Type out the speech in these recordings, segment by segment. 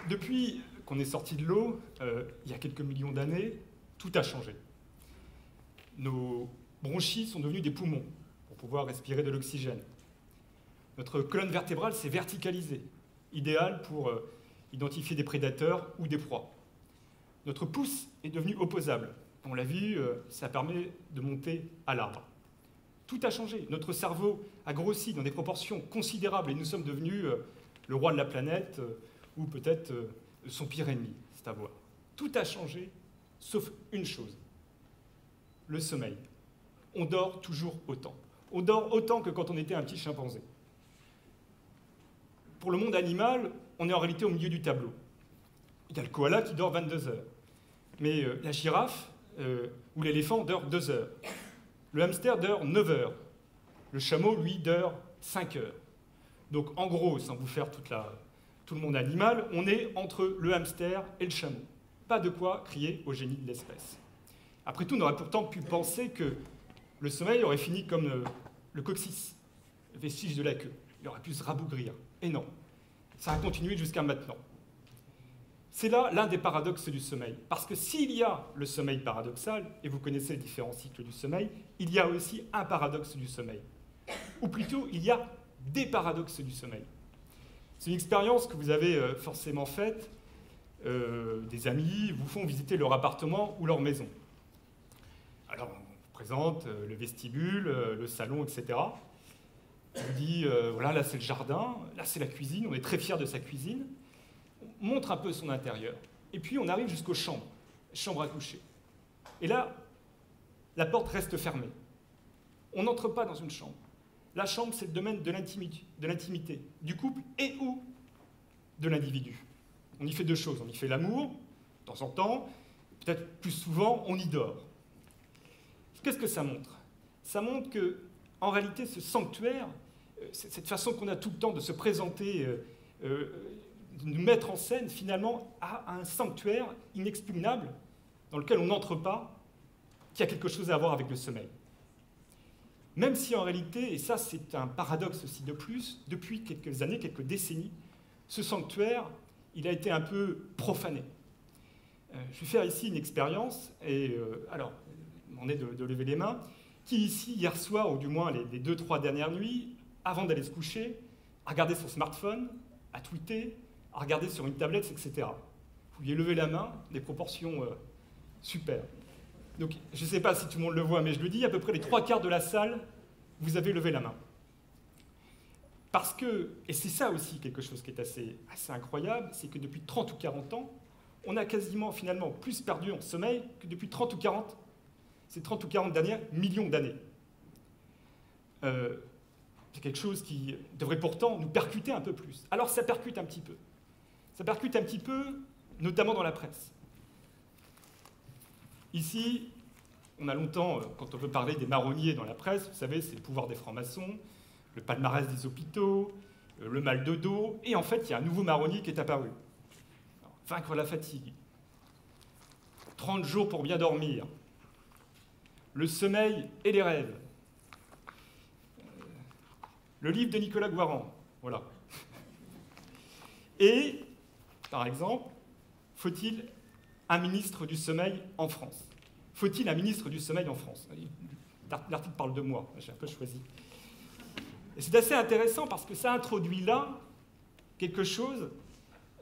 Depuis qu'on est sorti de l'eau, il y a quelques millions d'années, tout a changé. Nos bronchies sont devenues des poumons pour pouvoir respirer de l'oxygène. Notre colonne vertébrale s'est verticalisée, idéale pour identifier des prédateurs ou des proies. Notre pouce est devenu opposable. On l'a vu, ça permet de monter à l'arbre. Tout a changé. Notre cerveau a grossi dans des proportions considérables et nous sommes devenus le roi de la planète ou peut-être son pire ennemi, c'est à voir. Tout a changé, sauf une chose, le sommeil. On dort toujours autant. On dort autant que quand on était un petit chimpanzé. Pour le monde animal, on est en réalité au milieu du tableau. Il y a le koala qui dort 22 heures. Mais la girafe ou l'éléphant dort 2 heures. Le hamster dort 9 heures. Le chameau, lui, dort 5 heures. Donc, en gros, sans vous faire tout le monde animal, on est entre le hamster et le chameau. Pas de quoi crier au génie de l'espèce. Après tout, on aurait pourtant pu penser que le sommeil aurait fini comme le coccyx, le vestige de la queue. Il aurait pu se rabougrir. Et non, ça a continué jusqu'à maintenant. C'est là l'un des paradoxes du sommeil. Parce que s'il y a le sommeil paradoxal, et vous connaissez les différents cycles du sommeil, il y a aussi un paradoxe du sommeil. Ou plutôt, il y a des paradoxes du sommeil. C'est une expérience que vous avez forcément faite. Des amis vous font visiter leur appartement ou leur maison. Alors, on vous présente le vestibule, le salon, etc. On vous dit, voilà, là c'est le jardin, là c'est la cuisine, on est très fiers de sa cuisine. On montre un peu son intérieur. Et puis on arrive jusqu'aux chambres, chambres à coucher. Et là, la porte reste fermée. On n'entre pas dans une chambre. La chambre, c'est le domaine de l'intimité, du couple et ou de l'individu. On y fait deux choses. On y fait l'amour, de temps en temps, peut-être plus souvent, on y dort. Qu'est-ce que ça montre? Ça montre que, en réalité, ce sanctuaire, cette façon qu'on a tout le temps de se présenter, de nous mettre en scène, finalement, a un sanctuaire inexpugnable dans lequel on n'entre pas, qui a quelque chose à voir avec le sommeil. Même si en réalité, et ça c'est un paradoxe aussi de plus, depuis quelques années, quelques décennies, ce sanctuaire, il a été un peu profané. Je vais faire ici une expérience, et alors, on est de lever les mains, qui ici, hier soir, ou du moins les 2-3 dernières nuits, avant d'aller se coucher, a regardé son smartphone, a tweeté, a regardé sur une tablette, etc. Vous pouviez lever la main, des proportions super. Donc, je ne sais pas si tout le monde le voit, mais je le dis, à peu près les 3/4 de la salle, vous avez levé la main. Parce que, et c'est ça aussi quelque chose qui est assez incroyable, c'est que depuis 30 ou 40 ans, on a quasiment, finalement, plus perdu en sommeil que depuis 30 ou 40, ces 30 ou 40 dernières millions d'années. C'est quelque chose qui devrait pourtant nous percuter un peu plus. Alors, ça percute un petit peu. Ça percute un petit peu, notamment dans la presse. Ici, on a longtemps, quand on veut parler des marronniers dans la presse, vous savez, c'est le pouvoir des francs-maçons, le palmarès des hôpitaux, le mal de dos, et en fait, il y a un nouveau marronnier qui est apparu. Alors, vaincre la fatigue, 30 jours pour bien dormir, le sommeil et les rêves. Le livre de Nicolas Guaran, voilà. Et, par exemple, faut-il un ministre du sommeil en France? Faut-il un ministre du sommeil en France? L'article parle de moi, j'ai un peu choisi. Et c'est assez intéressant parce que ça introduit là quelque chose,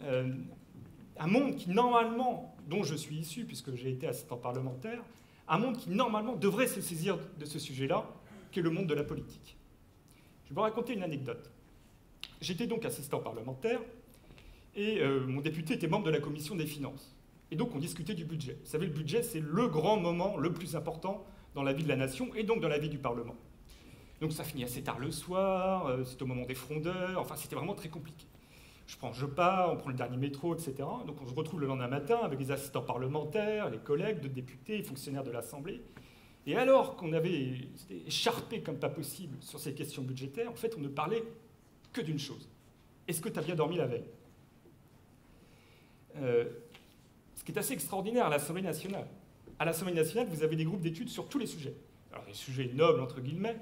un monde qui normalement, dont je suis issu puisque j'ai été assistant parlementaire, un monde qui normalement devrait se saisir de ce sujet-là, qui est le monde de la politique. Je vais vous raconter une anecdote. J'étais donc assistant parlementaire et mon député était membre de la commission des finances. Et donc on discutait du budget. Vous savez, le budget, c'est le grand moment le plus important dans la vie de la nation et donc dans la vie du Parlement. Donc ça finit assez tard le soir, c'est au moment des frondeurs, enfin c'était vraiment très compliqué. Je pars, on prend le dernier métro, etc. Donc on se retrouve le lendemain matin avec les assistants parlementaires, les collègues de députés, les fonctionnaires de l'Assemblée. Et alors qu'on avait été écharpé comme pas possible sur ces questions budgétaires, en fait on ne parlait que d'une chose. Est-ce que tu as bien dormi la veille? Ce qui est assez extraordinaire à l'Assemblée nationale. À l'Assemblée nationale, vous avez des groupes d'études sur tous les sujets. Alors les sujets nobles, entre guillemets,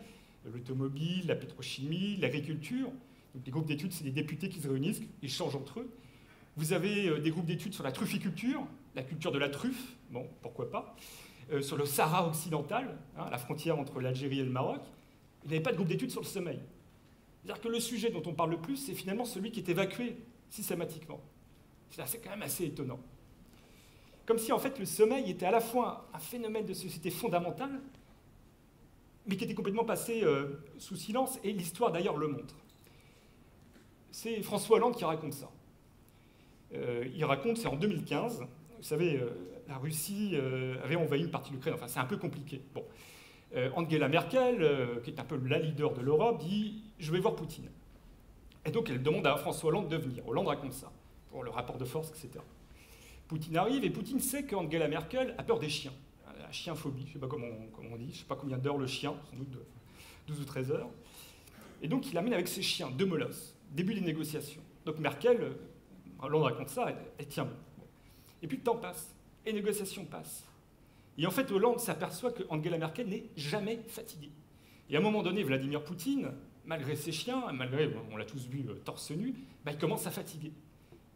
l'automobile, la pétrochimie, l'agriculture. Donc les groupes d'études, c'est des députés qui se réunissent, échangent entre eux. Vous avez des groupes d'études sur la trufficulture, la culture de la truffe, bon, pourquoi pas, sur le Sahara occidental, hein, la frontière entre l'Algérie et le Maroc. Il n'y avait pas de groupe d'études sur le sommeil. C'est-à-dire que le sujet dont on parle le plus, c'est finalement celui qui est évacué systématiquement. C'est quand même assez étonnant. Comme si en fait le sommeil était à la fois un phénomène de société fondamental, mais qui était complètement passé sous silence, et l'histoire d'ailleurs le montre. C'est François Hollande qui raconte ça. Il raconte, c'est en 2015, vous savez, la Russie avait envahi une partie de l'Ukraine, enfin c'est un peu compliqué. Bon. Angela Merkel, qui est un peu la leader de l'Europe, dit « je vais voir Poutine ». Et donc elle demande à François Hollande de venir. Hollande raconte ça, pour le rapport de force, etc. Poutine arrive, et Poutine sait qu'Angela Merkel a peur des chiens. La chienphobie, je ne sais pas comment on dit, je ne sais pas combien d'heures le chien, sans doute de 12 ou 13 heures. Et donc il l'amène avec ses chiens, deux molosses, début des négociations. Donc Merkel, Hollande raconte ça, elle tient bon. Et puis le temps passe, et les négociations passent. Et en fait, Hollande s'aperçoit qu'Angela Merkel n'est jamais fatiguée. Et à un moment donné, Vladimir Poutine, malgré ses chiens, malgré, on l'a tous vu torse nu, il commence à fatiguer.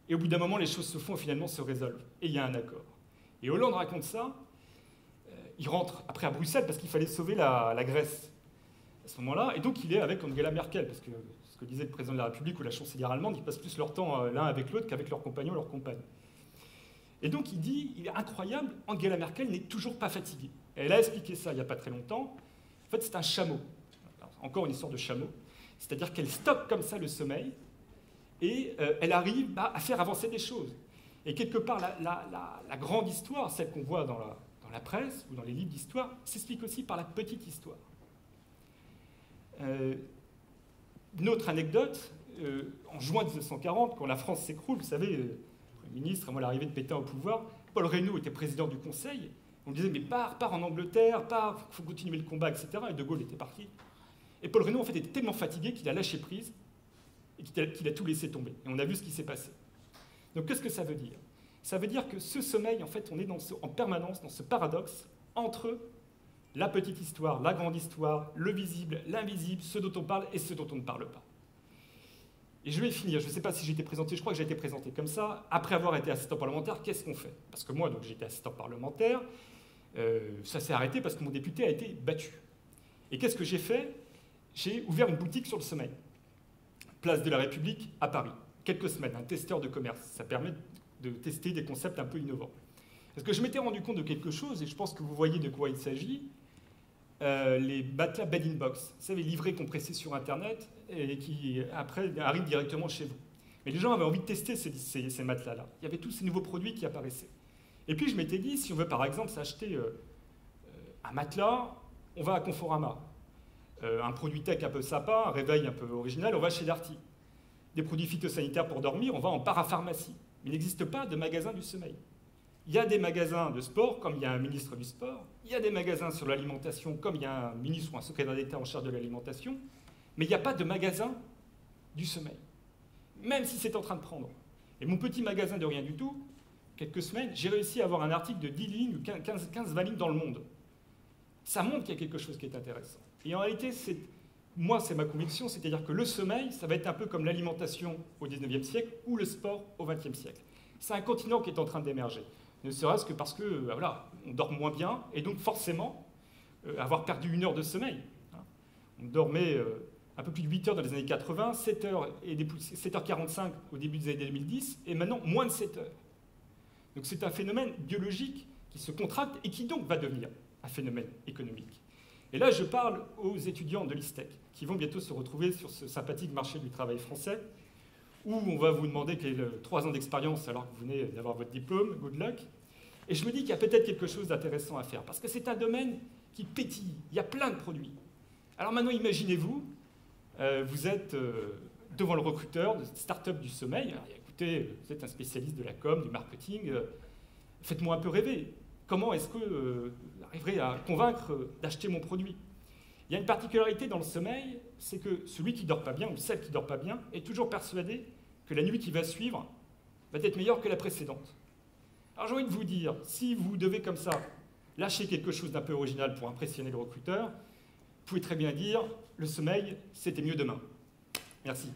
Et au bout d'un moment, les choses se font et finalement se résolvent. Et il y a un accord. Et Hollande raconte ça. Il rentre après à Bruxelles parce qu'il fallait sauver la Grèce à ce moment-là. Et donc il est avec Angela Merkel. Parce que ce que disait le président de la République ou la chancelière allemande, ils passent plus leur temps l'un avec l'autre qu'avec leurs compagnons, leurs compagnes. Et donc il dit, il est incroyable, Angela Merkel n'est toujours pas fatiguée. Et elle a expliqué ça il n'y a pas très longtemps. En fait, c'est un chameau. Alors, encore une histoire de chameau. C'est-à-dire qu'elle stocke comme ça le sommeil. Et elle arrive à faire avancer des choses. Et quelque part, la grande histoire, celle qu'on voit dans la presse ou dans les livres d'histoire, s'explique aussi par la petite histoire. Une autre anecdote, en juin 1940, quand la France s'écroule, vous savez, le ministre, avant l'arrivée de Pétain au pouvoir, Paul Reynaud était président du Conseil. On disait, mais pars en Angleterre, pars, il faut continuer le combat, etc. Et De Gaulle était parti. Et Paul Reynaud, en fait, était tellement fatigué qu'il a lâché prise et qu'il a tout laissé tomber. Et on a vu ce qui s'est passé. Donc qu'est-ce que ça veut dire? Ça veut dire que ce sommeil, en fait, on est en permanence dans ce paradoxe entre la petite histoire, la grande histoire, le visible, l'invisible, ce dont on parle et ce dont on ne parle pas. Et je vais finir, je ne sais pas si j'ai été présenté, je crois que j'ai été présenté comme ça. Après avoir été assistant parlementaire, qu'est-ce qu'on fait? Parce que moi, donc, j'étais assistant parlementaire, ça s'est arrêté parce que mon député a été battu. Et qu'est-ce que j'ai fait? J'ai ouvert une boutique sur le sommeil. Place de la République à Paris. Quelques semaines, un testeur de commerce. Ça permet de tester des concepts un peu innovants. Parce que je m'étais rendu compte de quelque chose, et je pense que vous voyez de quoi il s'agit. Les matelas bed-in-box, vous savez, livrés, compressés sur Internet, et qui, après, arrivent directement chez vous. Mais les gens avaient envie de tester ces matelas-là. Il y avait tous ces nouveaux produits qui apparaissaient. Et puis je m'étais dit, si on veut par exemple s'acheter un matelas, on va à Conforama. Un produit tech un peu sympa, un réveil un peu original, on va chez Darty. Des produits phytosanitaires pour dormir, on va en parapharmacie. Mais il n'existe pas de magasin du sommeil. Il y a des magasins de sport, comme il y a un ministre du sport. Il y a des magasins sur l'alimentation, comme il y a un ministre ou un secrétaire d'État en charge de l'alimentation. Mais il n'y a pas de magasin du sommeil. Même si c'est en train de prendre. Et mon petit magasin de rien du tout, quelques semaines, j'ai réussi à avoir un article de 10 lignes ou 15-20 lignes dans Le Monde. Ça montre qu'il y a quelque chose qui est intéressant. Et en réalité, c'est moi, c'est ma conviction, c'est-à-dire que le sommeil, ça va être un peu comme l'alimentation au XIXe siècle ou le sport au XXe siècle. C'est un continent qui est en train d'émerger, ne serait-ce que parce que, voilà, on dort moins bien, et donc forcément, avoir perdu 1 heure de sommeil. Hein. On dormait un peu plus de 8 heures dans les années 80, 7h45 au début des années 2010, et maintenant moins de 7 heures. Donc c'est un phénomène biologique qui se contracte et qui donc va devenir un phénomène économique. Et là, je parle aux étudiants de l'ISTEC, qui vont bientôt se retrouver sur ce sympathique marché du travail français, où on va vous demander quel est 3 ans d'expérience alors que vous venez d'avoir votre diplôme, good luck. Et je me dis qu'il y a peut-être quelque chose d'intéressant à faire, parce que c'est un domaine qui pétille, il y a plein de produits. Alors maintenant, imaginez-vous, vous êtes devant le recruteur de cette start-up du sommeil. Alors, écoutez, vous êtes un spécialiste de la com, du marketing, faites-moi un peu rêver. Comment est-ce que vous arriverez à convaincre d'acheter mon produit? Il y a une particularité dans le sommeil, c'est que celui qui ne dort pas bien, ou celle qui ne dort pas bien, est toujours persuadé que la nuit qui va suivre va être meilleure que la précédente. Alors j'ai envie de vous dire, si vous devez comme ça lâcher quelque chose d'un peu original pour impressionner le recruteur, vous pouvez très bien dire, le sommeil, c'était mieux demain. Merci.